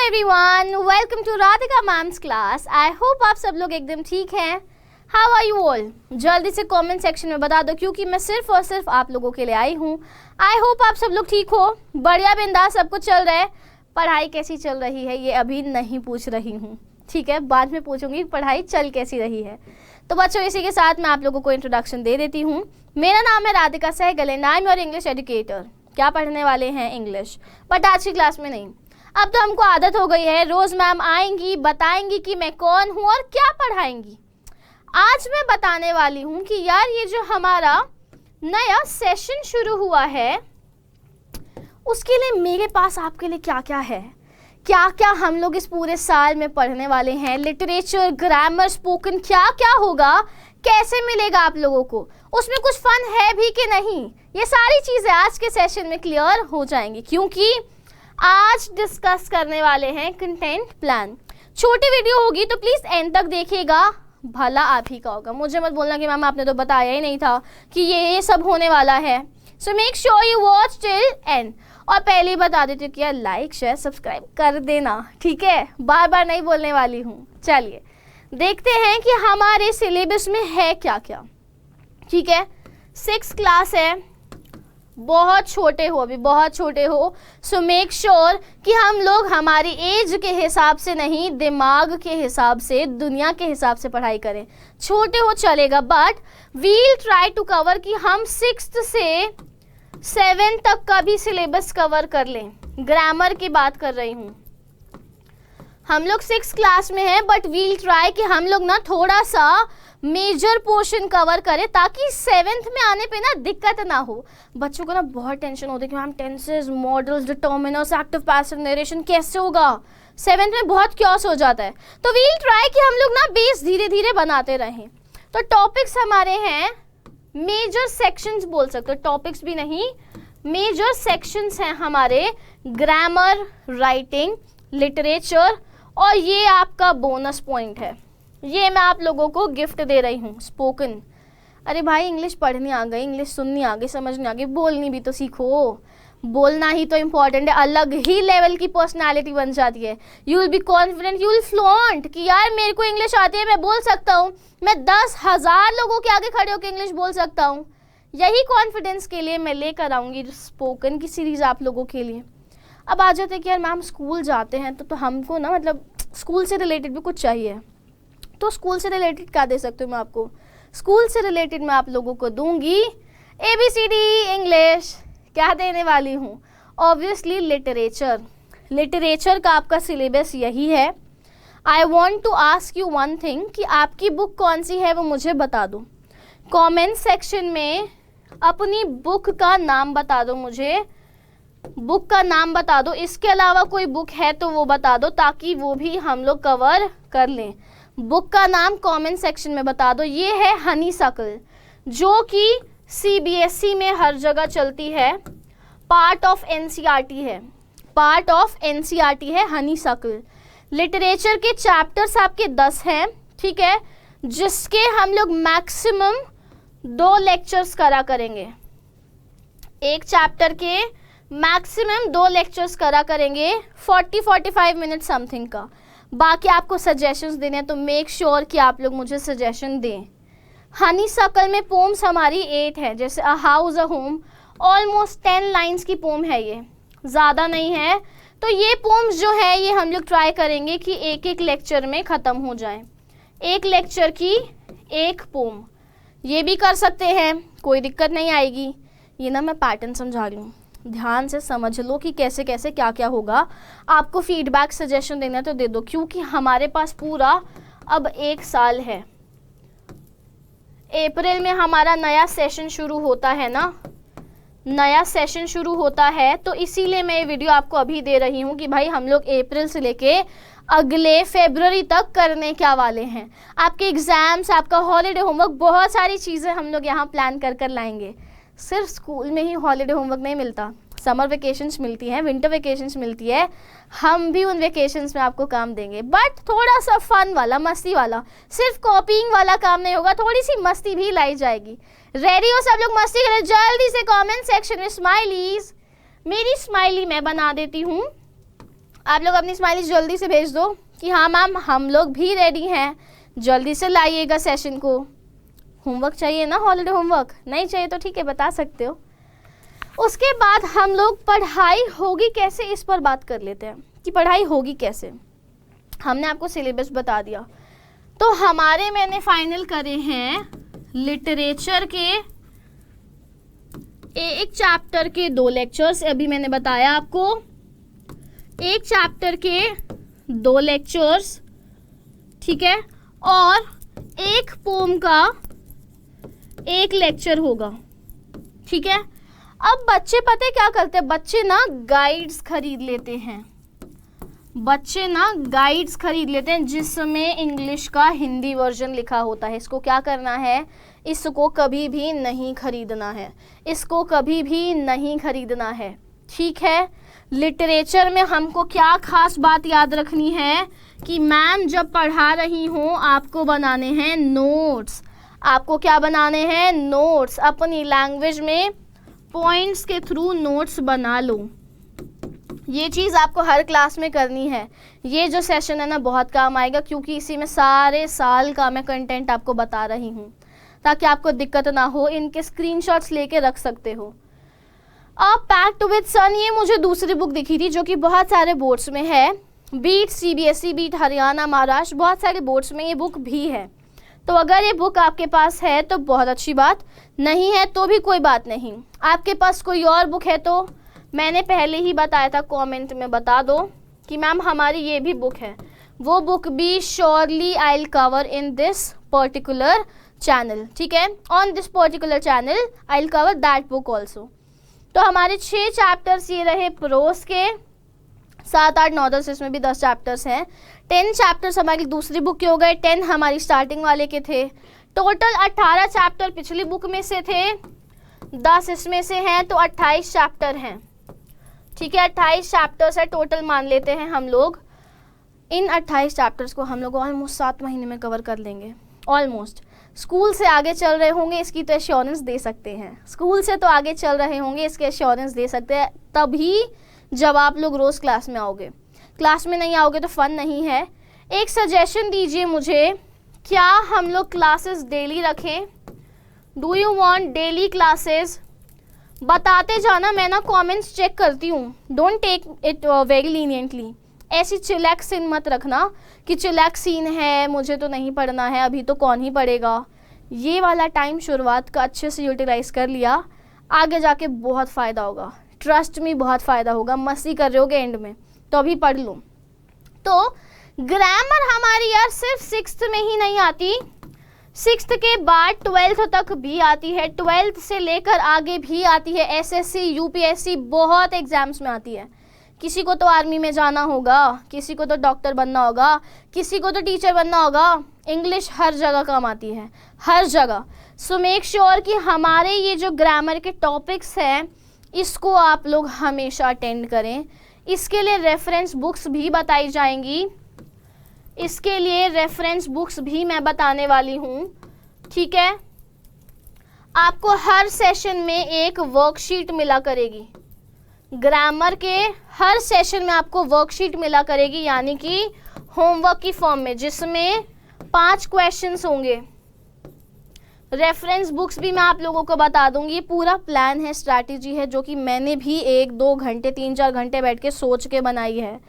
Everyone, welcome to Radhika ma'am's class. I hope आप सब लोग एकदम ठीक हैं। How are you all? जल्दी से कमेंट सेक्शन में बता दो, क्योंकि मैं सिर्फ और सिर्फ आप लोगों के लिए आई हूँ। आई होप आप सब लोग ठीक हो, बढ़िया बिंदास सब कुछ चल रहा है। पढ़ाई कैसी चल रही है ये अभी नहीं पूछ रही हूँ, ठीक है, बाद में पूछूंगी पढ़ाई चल कैसी रही है। तो बच्चों, इसी के साथ मैं आप लोगों को इंट्रोडक्शन दे देती हूँ। मेरा नाम है Radhika Sehgal and I am your English educator. क्या पढ़ने वाले हैं? इंग्लिश, बट आज की क्लास में नहीं। अब तो हमको आदत हो गई है, रोज मैम आएंगी, बताएंगी कि मैं कौन हूँ और क्या पढ़ाएंगी। आज मैं बताने वाली हूँ कि यार ये जो हमारा नया सेशन शुरू हुआ है उसके लिए मेरे पास आपके लिए क्या क्या है, क्या क्या हम लोग इस पूरे साल में पढ़ने वाले हैं। लिटरेचर, ग्रामर, स्पोकन, क्या क्या होगा, कैसे मिलेगा आप लोगों को, उसमें कुछ फन है भी कि नहीं, ये सारी चीज़ें आज के सेशन में क्लियर हो जाएंगी। क्योंकि आज डिस्कस करने वाले हैं कंटेंट प्लान। छोटी वीडियो होगी तो प्लीज़ एंड तक देखिएगा, भला आप ही का होगा। मुझे मत बोलना कि मैम आपने तो बताया ही नहीं था कि ये सब होने वाला है। So make sure you watch till and. और पहले ही बता देती हूँ कि यार लाइक शेयर सब्सक्राइब कर देना, ठीक है, बार बार नहीं बोलने वाली हूँ। चलिए देखते हैं कि हमारे सिलेबस में है क्या क्या। ठीक है, 6th क्लास है, बहुत छोटे हो, अभी बहुत छोटे हो। सो मेक श्योर कि हम लोग हमारी एज के हिसाब से नहीं, दिमाग के हिसाब से, दुनिया के हिसाब से पढ़ाई करें। छोटे हो चलेगा, but we'll try to cover कि हम 6th से 7th तक का भी सिलेबस कवर कर लें। ग्रामर की बात कर रही हूँ। हम लोग 6th क्लास में हैं, बट वील ट्राई कि हम लोग ना थोड़ा सा मेजर पोर्शन कवर करें, ताकि 7th में आने पे ना दिक्कत ना हो। बच्चों को ना बहुत टेंशन होती है कि ma'am tenses, models, determiners, active passive narration कैसे होगा। 7th में बहुत क्योस हो जाता है। तो वील ट्राई कि हम लोग ना बेस धीरे धीरे बनाते रहें। तो टॉपिक्स हमारे हैं, मेजर सेक्शंस बोल सकते हो, टॉपिक्स भी नहीं, मेजर सेक्शंस हैं हमारे। ग्रामर, राइटिंग, लिटरेचर, और ये आपका बोनस पॉइंट है, ये मैं आप लोगों को गिफ्ट दे रही हूँ, स्पोकन। अरे भाई, इंग्लिश पढ़नी आ गई, इंग्लिश सुननी आ गई, समझनी आ गई, बोलनी भी तो सीखो। बोलना ही तो इम्पॉर्टेंट है, अलग ही लेवल की पर्सनालिटी बन जाती है। You will be confident, you will fluent कि यार मेरे को इंग्लिश आती है, मैं बोल सकता हूँ, मैं 10,000 लोगों के आगे खड़े होकर इंग्लिश बोल सकता हूँ। यही कॉन्फिडेंस के लिए मैं लेकर आऊँगी स्पोकन की सीरीज़ आप लोगों के लिए। अब आ जाते हैं कि यार मैम स्कूल जाते हैं तो हमको ना मतलब स्कूल से रिलेटेड भी कुछ चाहिए। तो स्कूल से रिलेटेड क्या दे सकती हूँ मैं आपको? स्कूल से रिलेटेड मैं आप लोगों को दूंगी ABCD इंग्लिश। क्या देने वाली हूँ? Obviously literature. लिटरेचर का आपका सिलेबस यही है। I want to ask you one thing कि आपकी बुक कौन सी है वो मुझे बता दो। कमेंट सेक्शन में अपनी बुक का नाम बता दो, मुझे बुक का नाम बता दो। इसके अलावा कोई बुक है तो वो बता दो, ताकि वो भी हम लोग कवर कर लें। बुक का नाम कमेंट सेक्शन में बता दो। ये है हनीसकल, जो कि CBSE में हर जगह चलती है, पार्ट ऑफ NCERT है, पार्ट ऑफ NCERT है हनीसकल। लिटरेचर के चैप्टर्स आपके 10 हैं, ठीक है, जिसके हम लोग मैक्सिमम 2 लेक्चर्स करा करेंगे। एक चैप्टर के मैक्सिमम 2 लेक्चर्स करा करेंगे, 40-45 मिनट समथिंग का। बाकी आपको सजेशंस देने हैं तो मेक श्योर कि आप लोग मुझे सजेशन दें। हनीसकल में पोम्स हमारी 8 है, जैसे a house a home, almost 10 lines की पोम है, ये ज़्यादा नहीं है। तो ये पोम्स जो है ये हम लोग ट्राई करेंगे कि एक एक लेक्चर में ख़त्म हो जाए, एक लेक्चर की एक पोम। ये भी कर सकते हैं, कोई दिक्कत नहीं आएगी। ये ना मैं पैटर्न समझा रही हूँ, ध्यान से समझ लो कि कैसे कैसे क्या क्या होगा। आपको फीडबैक सजेशन देना है तो दे दो, क्योंकि हमारे पास पूरा अब 1 साल है। अप्रैल में हमारा नया सेशन शुरू होता है ना, नया सेशन शुरू होता है, तो इसीलिए मैं ये वीडियो आपको अभी दे रही हूँ कि भाई हम लोग अप्रैल से लेके अगले फरवरी तक करने क्या वाले हैं। आपके एग्ज़ाम्स, आपका हॉलीडे होमवर्क, बहुत सारी चीज़ें हम लोग यहाँ प्लान कर कर लाएंगे। सिर्फ स्कूल में ही हॉलीडे होमवर्क नहीं मिलता, समर वेकेशंस मिलती हैं, विंटर वेकेशंस मिलती है। हम भी उन वेकेशंस में आपको काम देंगे, बट थोड़ा सा फन वाला, मस्ती वाला, सिर्फ कॉपीइंग वाला काम नहीं होगा, थोड़ी सी मस्ती भी लाई जाएगी। रेडी हो सब लोग मस्ती करें? जल्दी से कमेंट सेक्शन में स्माइलीज, मेरी स्माइली मैं बना देती हूँ। आप लोग अपनी स्माइली जल्दी से भेज दो कि हाँ मैम हम लोग भी रेडी हैं, जल्दी से लाइएगा सेशन को। होमवर्क चाहिए ना, हॉलीडे होमवर्क नहीं चाहिए तो ठीक है, बता सकते हो। उसके बाद हम लोग पढ़ाई होगी कैसे इस पर बात कर लेते हैं कि पढ़ाई होगी कैसे। हमने आपको सिलेबस बता दिया, तो हमारे मैंने फाइनल करे हैं लिटरेचर के एक चैप्टर के 2 लेक्चर्स। अभी मैंने बताया आपको, एक चैप्टर के 2 लेक्चर्स, ठीक है, और एक पोम का 1 लेक्चर होगा, ठीक है। अब बच्चे पता है क्या करते हैं, बच्चे ना गाइड्स खरीद लेते हैं, बच्चे ना गाइड्स खरीद लेते हैं जिसमें इंग्लिश का हिंदी वर्जन लिखा होता है। इसको क्या करना है, इसको कभी भी नहीं खरीदना है, इसको कभी भी नहीं खरीदना है, ठीक है। लिटरेचर में हमको क्या खास बात याद रखनी है कि मैम जब पढ़ा रही हूँ आपको बनाने हैं नोट्स। आपको क्या बनाने हैं, नोट्स। अपनी लैंग्वेज में पॉइंट्स के थ्रू नोट्स बना लो। ये चीज़ आपको हर क्लास में करनी है। ये जो सेशन है ना बहुत काम आएगा, क्योंकि इसी में सारे साल का मैं कंटेंट आपको बता रही हूँ, ताकि आपको दिक्कत ना हो। इनके स्क्रीनशॉट्स लेके रख सकते हो। अब पैक्ड विद सन, ये मुझे दूसरी बुक दिखी थी जो कि बहुत सारे बोर्ड्स में है। Be it CBSE, be it Haryana, Maharashtra, बहुत सारे बोर्ड्स में ये बुक भी है। तो अगर ये बुक आपके पास है तो बहुत अच्छी बात, नहीं है तो भी कोई बात नहीं। आपके पास कोई और बुक है तो मैंने पहले ही बताया था, कमेंट में बता दो कि मैम हमारी ये भी बुक है। वो बुक भी surely I will cover in this particular channel, ठीक है। On this particular channel I will cover that book also. तो हमारे 6 चैप्टर्स ये रहे प्रोस के, 7, 8, 9, 10, इसमें भी 10 चैप्टर्स हैं। 10 चैप्टर्स हमारी दूसरी बुक के हो गए, 10 हमारी स्टार्टिंग वाले के थे। टोटल 18 चैप्टर पिछली बुक में से थे, 10 इसमें से हैं, तो 28 चैप्टर हैं, ठीक है। 28 चैप्टर्स है टोटल मान लेते हैं हम लोग। इन 28 चैप्टर्स को हम लोग ऑलमोस्ट 7 महीने में कवर कर लेंगे, ऑलमोस्ट। स्कूल से आगे चल रहे होंगे इसकी तो एश्योरेंस दे सकते हैं, स्कूल से तो आगे चल रहे होंगे इसके एश्योरेंस दे सकते हैं, तभी जब आप लोग रोज़ क्लास में आओगे। क्लास में नहीं आओगे तो फन नहीं है। एक सजेशन दीजिए मुझे, क्या हम लोग क्लासेस डेली रखें? Do you want daily classes? बताते जाना, मैं ना कमेंट्स चेक करती हूँ। Don't take it very leniently. ऐसी चिलैक सीन मत रखना कि चिलैक सीन है, मुझे तो नहीं पढ़ना है, अभी तो कौन ही पढ़ेगा। ये वाला टाइम शुरुआत का अच्छे से यूटिलाइज़ कर लिया, आगे जाके बहुत फ़ायदा होगा, ट्रस्ट में बहुत फ़ायदा होगा। मस्ती कर रहे होगे एंड में तो अभी पढ़ लो। तो ग्रामर हमारी यार सिर्फ 6th में ही नहीं आती, 6th के बाद 12th तक भी आती है, 12th से लेकर आगे भी आती है। SSC UPSC बहुत एग्जाम्स में आती है। किसी को तो आर्मी में जाना होगा, किसी को तो डॉक्टर बनना होगा, किसी को तो टीचर बनना होगा। इंग्लिश हर जगह काम आती है, हर जगह। सो मेक श्योर कि हमारे ये जो ग्रामर के टॉपिक्स हैं इसको आप लोग हमेशा अटेंड करें। इसके लिए रेफरेंस बुक्स भी बताई जाएंगी, इसके लिए रेफरेंस बुक्स भी मैं बताने वाली हूँ, ठीक है। आपको हर सेशन में एक वर्कशीट मिला करेगी, ग्रामर के हर सेशन में आपको वर्कशीट मिला करेगी, यानी कि होमवर्क की फॉर्म में, जिसमें 5 क्वेश्चंस होंगे। रेफरेंस बुक्स भी मैं आप लोगों को बता दूंगी। पूरा प्लान है, स्ट्रैटेजी है, जो कि मैंने भी 1-2 घंटे 3-4 घंटे बैठ के सोच के बनाई है।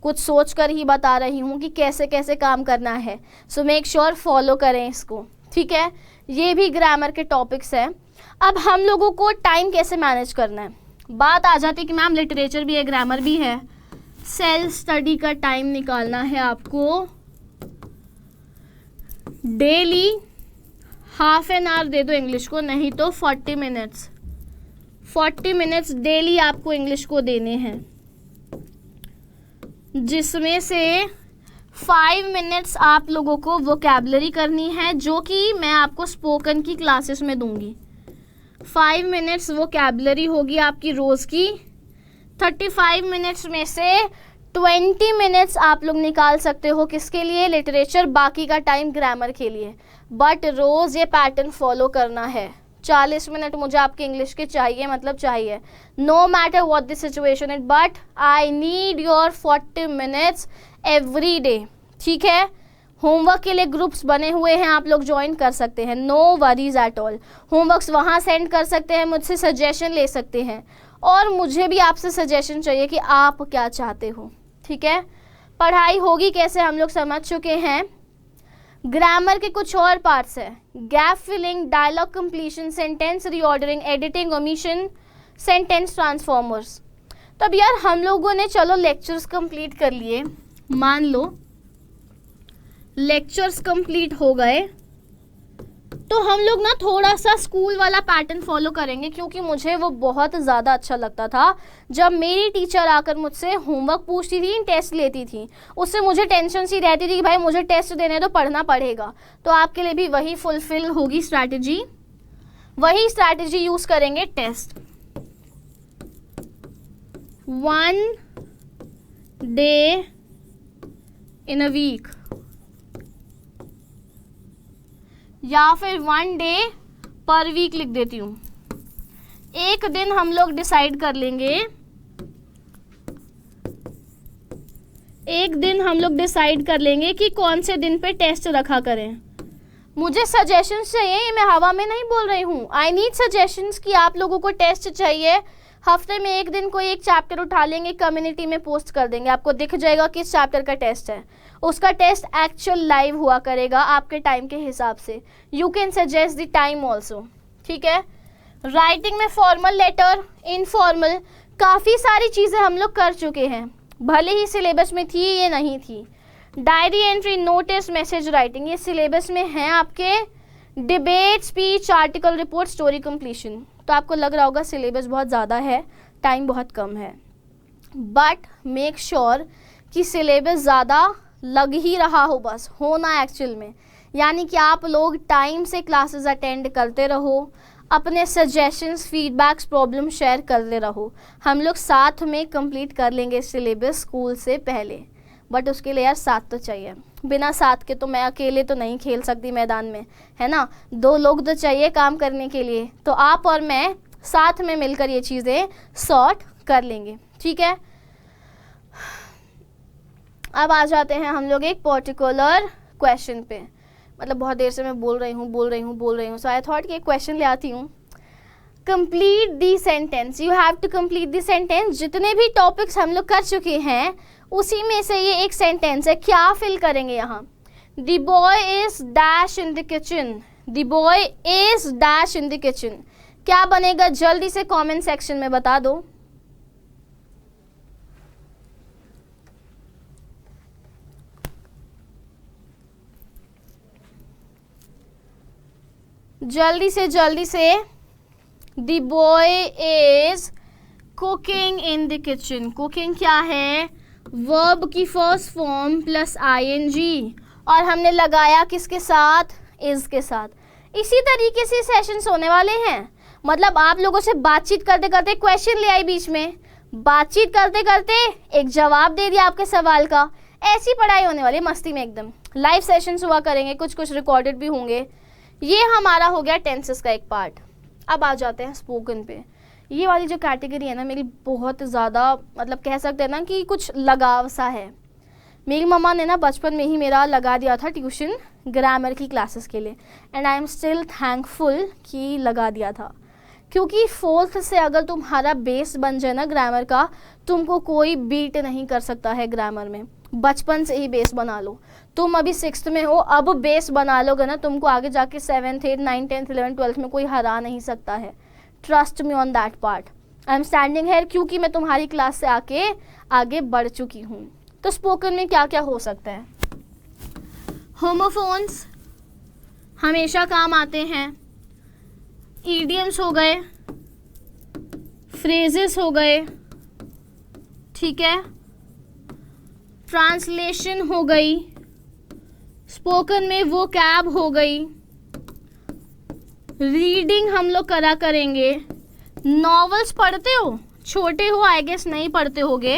कुछ सोच कर ही बता रही हूँ कि कैसे कैसे काम करना है। सो मेक श्योर फॉलो करें इसको, ठीक है। ये भी ग्रामर के टॉपिक्स हैं। अब हम लोगों को टाइम कैसे मैनेज करना है, बात आ जाती है कि मैम लिटरेचर भी है, ग्रामर भी है। सेल्फ स्टडी का टाइम निकालना है आपको। डेली ½ एन आवर दे दो इंग्लिश को, नहीं तो 40 मिनट्स, 40 मिनट्स डेली आपको इंग्लिश को देने हैं, जिसमें से 5 मिनट्स आप लोगों को वोकैबुलरी करनी है, जो कि मैं आपको स्पोकन की क्लासेस में दूंगी। 5 मिनट्स वोकैबुलरी होगी आपकी रोज़ की। 35 मिनट्स में से 20 मिनट्स आप लोग निकाल सकते हो किसके लिए, लिटरेचर, बाकी का टाइम ग्रामर के लिए। बट रोज़ ये पैटर्न फॉलो करना है, 40 मिनट मुझे आपके इंग्लिश के चाहिए, मतलब चाहिए, no matter what the situation is, but I need your 40 minutes every day, ठीक है। होमवर्क के लिए ग्रुप्स बने हुए हैं, आप लोग ज्वाइन कर सकते हैं, no worries at all. Homeworks वहाँ सेंड कर सकते हैं, मुझसे सजेशन ले सकते हैं, और मुझे भी आपसे सजेशन चाहिए कि आप क्या चाहते हो, ठीक है। पढ़ाई होगी कैसे हम लोग समझ चुके हैं। ग्रामर के कुछ और पार्ट्स है, gap filling, dialogue completion, sentence reordering, editing, omission, sentence transformers. तो अब यार हम लोगों ने चलो लेक्चर्स कंप्लीट कर लिए, मान लो लेक्चर्स कंप्लीट हो गए, तो हम लोग ना थोड़ा सा स्कूल वाला पैटर्न फॉलो करेंगे, क्योंकि मुझे वो बहुत ज़्यादा अच्छा लगता था जब मेरी टीचर आकर मुझसे होमवर्क पूछती थी, टेस्ट लेती थी, उससे मुझे टेंशन सी रहती थी कि भाई मुझे टेस्ट देने तो पढ़ना पड़ेगा। तो आपके लिए भी वही फुलफिल होगी स्ट्रैटेजी, वही स्ट्रैटेजी यूज़ करेंगे। Test 1 day in a week, या फिर 1 day per week लिख देती हूँ। एक दिन हम लोग डिसाइड कर लेंगे, एक दिन हम लोग डिसाइड कर लेंगे कि कौन से दिन पे टेस्ट रखा करें। मुझे सजेशंस चाहिए, ये मैं हवा में नहीं बोल रही हूँ। आई नीड सजेशंस कि आप लोगों को टेस्ट चाहिए, हफ्ते में एक दिन कोई एक चैप्टर उठा लेंगे, कम्युनिटी में पोस्ट कर देंगे, आपको दिख जाएगा किस चैप्टर का टेस्ट है। उसका टेस्ट एक्चुअल लाइव हुआ करेगा आपके टाइम के हिसाब से। You can suggest the time also, ठीक है। राइटिंग में फॉर्मल लेटर, इनफॉर्मल, काफ़ी सारी चीज़ें हम लोग कर चुके हैं, भले ही सिलेबस में थी ये नहीं थी। Diary entry, notice, message writing, ये सिलेबस में है आपके। Debate, speech, article, report, story completion. तो आपको लग रहा होगा सिलेबस बहुत ज़्यादा है, टाइम बहुत कम है, बट मेक श्योर कि सिलेबस ज़्यादा लग ही रहा हो, बस होना एक्चुअल में, यानी कि आप लोग टाइम से क्लासेस अटेंड करते रहो, अपने सजेशंस, फीडबैक्स, प्रॉब्लम शेयर करते रहो। हम लोग साथ में कंप्लीट कर लेंगे सिलेबस स्कूल से पहले, बट उसके लिए यार साथ तो चाहिए। बिना साथ के तो मैं अकेले तो नहीं खेल सकती मैदान में, है ना। 2 लोग तो चाहिए काम करने के लिए, तो आप और मैं साथ में मिलकर ये चीज़ें सॉर्ट कर लेंगे, ठीक है। अब आ जाते हैं हम लोग एक पर्टिकुलर क्वेश्चन पे। मतलब बहुत देर से मैं बोल रही हूँ, सो आई थॉट कि एक क्वेश्चन ले आती हूँ। Complete the sentence, you have to complete the sentence. जितने भी टॉपिक्स हम लोग कर चुके हैं उसी में से ये एक सेंटेंस है, क्या फिल करेंगे यहाँ। The boy is dash in the kitchen, the boy is dash in the kitchen, क्या बनेगा जल्दी से कमेंट सेक्शन में बता दो। जल्दी से the boy is cooking in the kitchen. Cooking क्या है, वर्ब की फर्स्ट फॉर्म प्लस ing, और हमने लगाया किसके साथ, इज के साथ। इसी तरीके से सेशंस होने वाले हैं। मतलब आप लोगों से बातचीत करते करते क्वेश्चन ले आई बीच में, बातचीत करते करते एक जवाब दे दिया आपके सवाल का। ऐसी पढ़ाई होने वाली, मस्ती में एकदम। लाइव सेशंस हुआ करेंगे, कुछ रिकॉर्डेड भी होंगे। ये हमारा हो गया टेंसेस का एक पार्ट। अब आ जाते हैं स्पोकन पे। ये वाली जो कैटेगरी है ना मेरी बहुत ज़्यादा, मतलब कह सकते हैं ना कि कुछ लगाव सा है। मेरी मम्मा ने ना बचपन में ही मेरा लगा दिया था ट्यूशन ग्रामर की क्लासेस के लिए, and I am still thankful कि लगा दिया था, क्योंकि 4th से अगर तुम्हारा बेस बन जाए ना ग्रामर का, तुमको कोई बीट नहीं कर सकता है ग्रामर में। बचपन से ही बेस बना लो। तुम अभी 6th में हो, अब बेस बना लोगे ना, तुमको आगे जाके 7th, 8th, 9th, 10th, 11th, 12th में कोई हरा नहीं सकता है। Trust me on that part. I am standing here क्योंकि मैं तुम्हारी क्लास से आके आगे बढ़ चुकी हूँ। तो स्पोकन में क्या क्या हो सकता है। होमोफोन्स हमेशा काम आते हैं, ईडियम्स हो गए, फ्रेजेस हो गए, ठीक है, ट्रांसलेशन हो गई, स्पोकन में वो कैब हो गई, रीडिंग हम लोग करा करेंगे। नॉवेल्स पढ़ते हो, छोटे हो आई गेस नहीं पढ़ते होगे,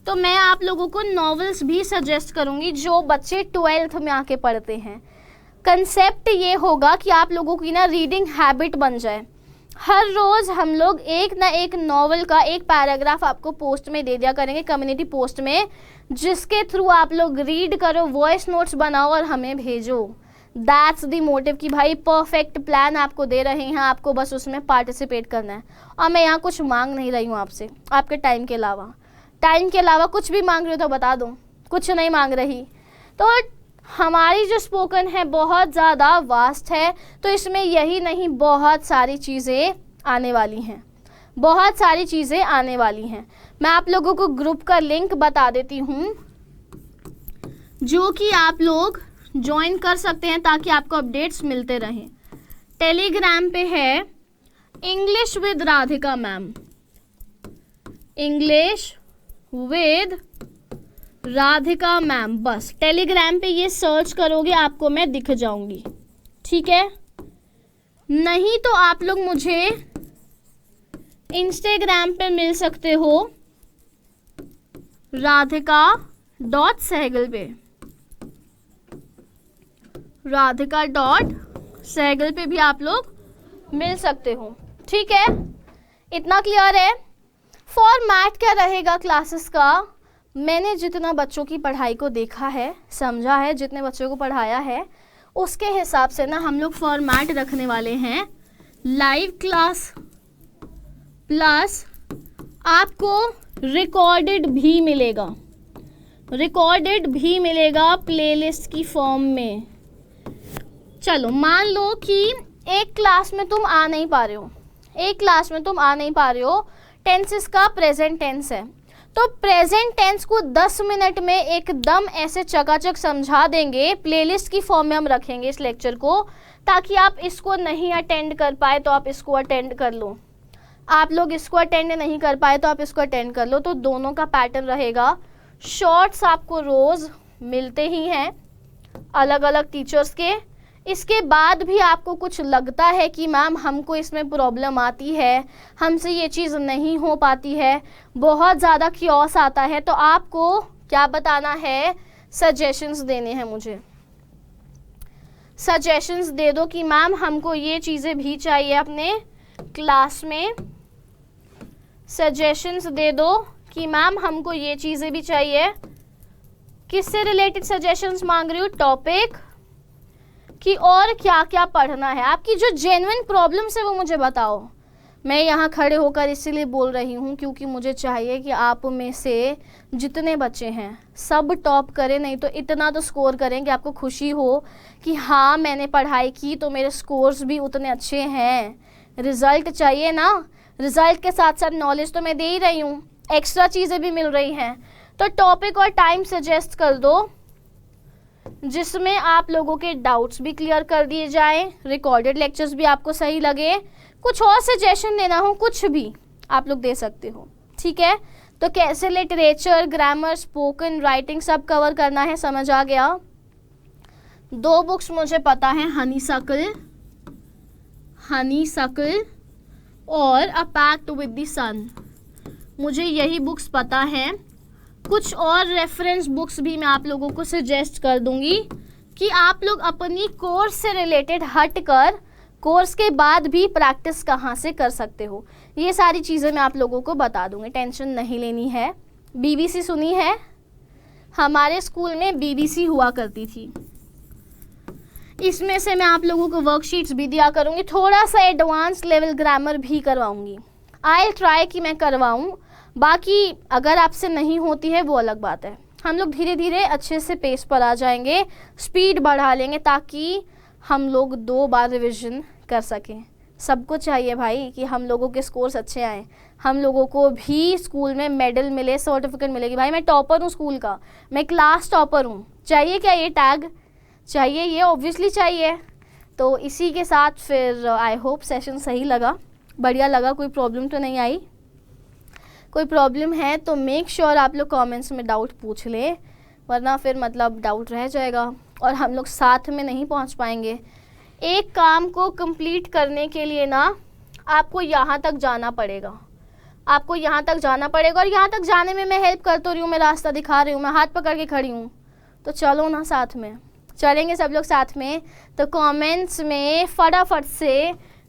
तो मैं आप लोगों को नॉवेल्स भी सजेस्ट करूंगी जो बच्चे 12th में आके पढ़ते हैं। कंसेप्ट ये होगा कि आप लोगों की ना रीडिंग हैबिट बन जाए। हर रोज़ हम लोग एक ना एक नॉवल का एक पैराग्राफ आपको पोस्ट में दे दिया करेंगे, कम्युनिटी पोस्ट में, जिसके थ्रू आप लोग रीड करो, वॉइस नोट्स बनाओ और हमें भेजो। दैट्स द मोटिव कि भाई परफेक्ट प्लान आपको दे रहे हैं, आपको बस उसमें पार्टिसिपेट करना है। और मैं यहाँ कुछ मांग नहीं रही हूँ आपसे, आपके टाइम के अलावा कुछ भी मांग रही हो तो बता दो, कुछ नहीं मांग रही। तो हमारी जो स्पोकन है बहुत ज़्यादा वास्ट है, तो इसमें यही नहीं बहुत सारी चीज़ें आने वाली हैं, मैं आप लोगों को ग्रुप का लिंक बता देती हूँ जो कि आप लोग ज्वाइन कर सकते हैं ताकि आपको अपडेट्स मिलते रहें। टेलीग्राम पे है English with Radhika ma'am, English with Radhika ma'am, बस टेलीग्राम पे ये सर्च करोगे आपको मैं दिख जाऊंगी, ठीक है। नहीं तो आप लोग मुझे इंस्टाग्राम पे मिल सकते हो राधिका.सहगल पे, राधिका.सहगल पे भी आप लोग मिल सकते हो, ठीक है। इतना क्लियर है। फॉर्मेट क्या रहेगा क्लासेस का, मैंने जितना बच्चों की पढ़ाई को देखा है, समझा है, जितने बच्चों को पढ़ाया है, उसके हिसाब से ना हम लोग फॉर्मेट रखने वाले हैं लाइव क्लास प्लस आपको रिकॉर्डेड भी मिलेगा प्लेलिस्ट की फॉर्म में। चलो मान लो कि एक क्लास में तुम आ नहीं पा रहे हो, टेंसेस का प्रेजेंट टेंस है, तो प्रेजेंट टेंस को 10 मिनट में एकदम ऐसे चकाचक समझा देंगे, प्लेलिस्ट की फॉर्म में हम रखेंगे इस लेक्चर को, ताकि आप इसको नहीं अटेंड कर पाए तो आप इसको अटेंड कर लो, आप लोग इसको अटेंड नहीं कर पाए तो आप इसको अटेंड कर लो। तो दोनों का पैटर्न रहेगा। शॉर्ट्स आपको रोज़ मिलते ही हैं अलग अलग टीचर्स के। इसके बाद भी आपको कुछ लगता है कि मैम हमको इसमें प्रॉब्लम आती है, हमसे ये चीज़ नहीं हो पाती है, बहुत ज़्यादा क्योस आता है, तो आपको क्या बताना है, सजेशंस देने हैं मुझे। सजेशंस दे दो कि मैम हमको ये चीज़ें भी चाहिए अपने क्लास में। सजेशंस दे दो कि मैम हमको ये चीज़ें भी चाहिए। किससे रिलेटेड सजेशंस मांग रही हूँ, टॉपिक कि और क्या क्या पढ़ना है, आपकी जो जेन्युइन प्रॉब्लम्स है वो मुझे बताओ। मैं यहाँ खड़े होकर इसीलिए बोल रही हूँ क्योंकि मुझे चाहिए कि आप में से जितने बच्चे हैं सब टॉप करें, नहीं तो इतना तो स्कोर करें कि आपको खुशी हो कि हाँ मैंने पढ़ाई की तो मेरे स्कोर्स भी उतने अच्छे हैं। रिज़ल्ट चाहिए ना, रिज़ल्ट के साथ साथ नॉलेज तो मैं दे ही रही हूँ, एक्स्ट्रा चीज़ें भी मिल रही हैं। तो टॉपिक और टाइम सजेस्ट कर दो जिसमें आप लोगों के डाउट्स भी क्लियर कर दिए जाएं, रिकॉर्डेड लेक्चर्स भी आपको सही लगे, कुछ और सजेशन देना हो कुछ भी आप लोग दे सकते हो, ठीक है। तो कैसे लिटरेचर, ग्रामर, स्पोकन, राइटिंग सब कवर करना है, समझ आ गया। 2 बुक्स मुझे पता है, हनीसकल और अ पैक्ट विद द सन, मुझे यही बुक्स पता है। कुछ और रेफरेंस बुक्स भी मैं आप लोगों को सजेस्ट कर दूंगी कि आप लोग अपनी कोर्स से रिलेटेड हट कर कोर्स के बाद भी प्रैक्टिस कहाँ से कर सकते हो, ये सारी चीज़ें मैं आप लोगों को बता दूंगी, टेंशन नहीं लेनी है। बीबीसी सुनी है, हमारे स्कूल में बीबीसी हुआ करती थी, इसमें से मैं आप लोगों को वर्कशीट्स भी दिया करूँगी, थोड़ा सा एडवांस लेवल ग्रामर भी करवाऊँगी। आई ट्राई कि मैं करवाऊँ, बाकी अगर आपसे नहीं होती है वो अलग बात है। हम लोग धीरे धीरे अच्छे से पेस पर आ जाएंगे, स्पीड बढ़ा लेंगे ताकि हम लोग 2 बार रिवीजन कर सकें। सबको चाहिए भाई कि हम लोगों के स्कोर्स अच्छे आएँ, हम लोगों को भी स्कूल में मेडल मिले, सर्टिफिकेट मिलेगी। भाई मैं टॉपर हूँ स्कूल का, मैं क्लास टॉपर हूँ, चाहिए क्या ये टैग, चाहिए ये ऑब्वियसली चाहिए। तो इसी के साथ फिर आई होप सेशन सही लगा, बढ़िया लगा, कोई प्रॉब्लम तो नहीं आई। कोई प्रॉब्लम है तो मेक श्योर आप लोग कमेंट्स में डाउट पूछ लें, वरना फिर मतलब डाउट रह जाएगा और हम लोग साथ में नहीं पहुंच पाएंगे। एक काम को कंप्लीट करने के लिए ना आपको यहाँ तक जाना पड़ेगा, और यहाँ तक जाने में मैं हेल्प कर तो रही हूँ, मैं रास्ता दिखा रही हूँ, मैं हाथ पकड़ के खड़ी हूँ, तो चलो ना साथ में, चलेंगे सब लोग साथ में। तो कमेंट्स में फटाफट से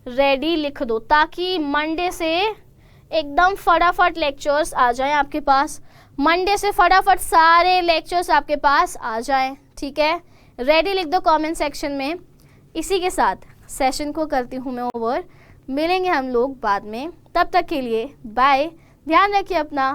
रेडी लिख दो ताकि मंडे से एकदम फटाफट लेक्चर्स आ जाएं आपके पास। मंडे से फटाफट सारे लेक्चर्स आपके पास आ जाएं, ठीक है। रेडी लिख दो कमेंट सेक्शन में। इसी के साथ सेशन को करती हूँ मैं ओवर। मिलेंगे हम लोग बाद में, तब तक के लिए बाय। ध्यान रखिए अपना।